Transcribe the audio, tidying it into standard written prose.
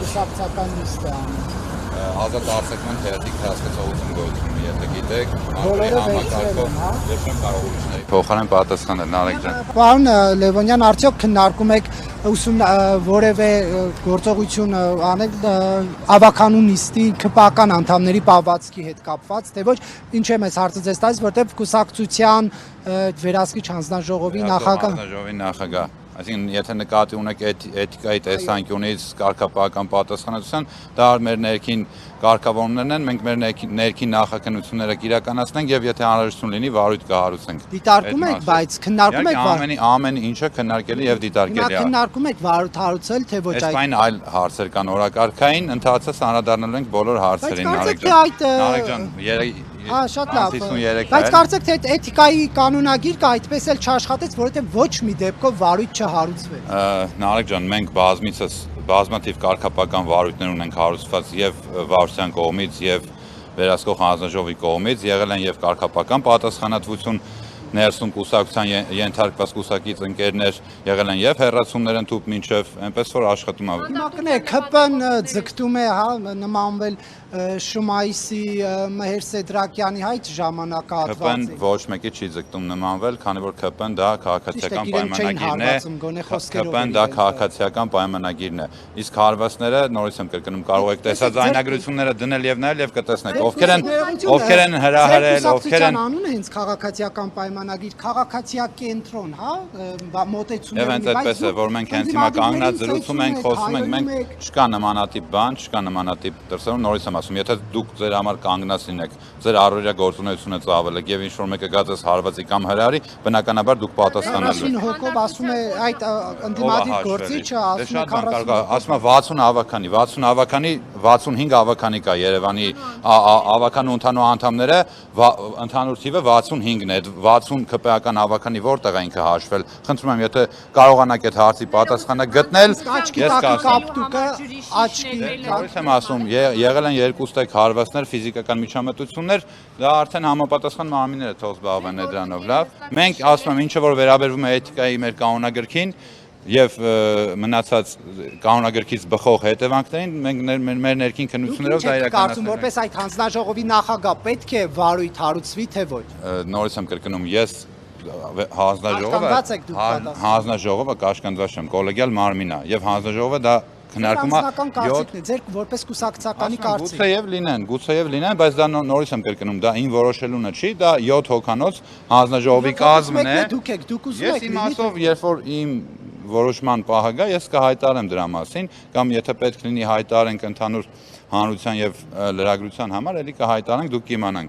կուսակցական նիստ է անում։ Ազատ արձակման թերթիկ հասկացողություն գոյություն ունի, եթե գիտեք, Բոլորը վերցրել են, հա։ Ես չեմ կարող ուրիշների փոխարեն պատասխանել, Նարեկ ջան։ Պարոն Լևոնյան, արդյոք քննարկում եք որևէ գործողություն անել ավականու նիստի ԿՊԱ-ական անդամների պահվածքի հետ կապված, թե ոչ, ինչ եմ ես հարցը ձեզ տալիս, որտեղ կուսակցության վերահսկիչ հանձնաժողովի նախագահ Այսինքն, եթե նկատի ունեք էթիկայի տեսանկյունից կարգապահական պատասխանատվության, դա մեր ներքին կարգավորումներն են, մենք մեր ներքին նախաքննությունները կիրականացնենք եւ եթե անհրաժեշտություն լինի, վարույթ կհարուցենք։ Դիտարկում եք, բայց քննարկում եք ամեն ինչը քննարկելի եւ դիտարկելի է։ Քննարկում եք վարույթ հարուցել, թե ոչ այդ։ Այսպայն այլ հարցեր կան օրակարգային, ընթացս անդրադառնալու ենք բոլոր հարցերին, Նարեկ ջան, շատ լավ։ Բայց կարծեք թե էթիկայի կանոնագիր կա, այդպես էլ չաշխատեց, որովհետև ոչ մի դեպքով վարույթ չհարուցվեց։ Նարեկ ջան, մենք բազմաթիվ կարգապահական վարույթներ ունենք հարուցված եւ վարչության կողմից եւ վերահսկող հանձնաժողովի կողմից, եղել են եւ կարգապահական պատասխանատվություն ներսում կուսակցության ենթարկված կուսակից ընկերներ եղել են եւ հեռացումներ ընդཐུպ մինչեւ այնպես որ աշխատում է։ Հիմա ԿՊ-ն ձգտում է նմանվել Շումայիսի Մհեր Սեդրակյանի հայտ ժամանակահատվածին։ ԿՊ-ն ոչ մեկի չի ձգտում նմանվել, քանի որ ԿՊ-ն դա քաղաքացիական պայմանագիրն է։ ԿՊ-ն դա քաղաքացիական պայմանագիրն է։ Իսկ հարվածները նորից եմ կրկնում, կարող եք տեսաձայնագրությունները դնել եւ նայել եւ կտեսնեք ովքեր են հրահրել, ովքեր են անունը հենց քաղաքացիական պայմանագիր, քաղաքացիակենտրոն, հա, մոտեցումների, եւ հենց այդպես է, որ մենք հենց հիմա կանգնած զրուցում ենք, խոսում ենք, մենք չկա նմանատիպ բան, չկա նմանատիպ դրսևորում, նորից եմ ասում, եթե դուք ձեր համար կանգնած լինեք, ձեր առօրյա գործունեությունը ծավալեք եւ ինչ որ մեկը գա ձեզ հարվածի կամ հրարի, բնականաբար դուք պատասխանելու եք։ 40 հոգով ասում է այդ ընդդիմադիր գործիչը, ասում է 60 ավականի, 65 ավականի կա Երևանի ավականու ընդհանուր անդամները, ընդհանուր թիվը 65-ն է, 60 ԿՊԱ-ական ավականի որտեղ է ինքը հաշվել։ Խնդրում եմ, եթե կարողանաք այդ հարցի պատասխանը գտնել, ես կապտուկը աչքի նորից եմ ասում, եղել են երկու ստեկ հարվածներ, ֆիզիկական միջամտություններ, դա արդեն համապատասխան մարմինները թող զբաղվեն դրանով, լավ։ Մենք ասում եմ, ինչը որ վերաբերվում է էթիկայի մեր կանոնագրքին եւ մնացած կանոնագրքից բխող հետևանքներին մենք մեր ներքին քննություններով դա իրականացնենք։ Կարծում որպես այդ հանձնաժողովի նախագահ պետք է վարույթ հարուցվի թե ոչ։ Նորից եմ կրկնում, ես հանձնաժողովը կաշկանդված չեմ, կոլեգիալ մարմին է եւ հանձնաժողովը դա քննարկում է 7 ձեր որպես կուսակցականի կարծիք։ Գուցեև լինեն, բայց դա նորից եմ կրկնում, դա ին որոշելունը չի, դա 7 հոգանոց հանձնաժողովի կազմն է։ Ես իմաստով, երբ որ իմ որոշման պահը գա, ես կհայտարեմ դրա մասին, կամ եթե պետք լինի հայտարենք ընդհանուր հանրության եւ լրագրության համար, ելի կհայտարենք, դուք կիմանաք։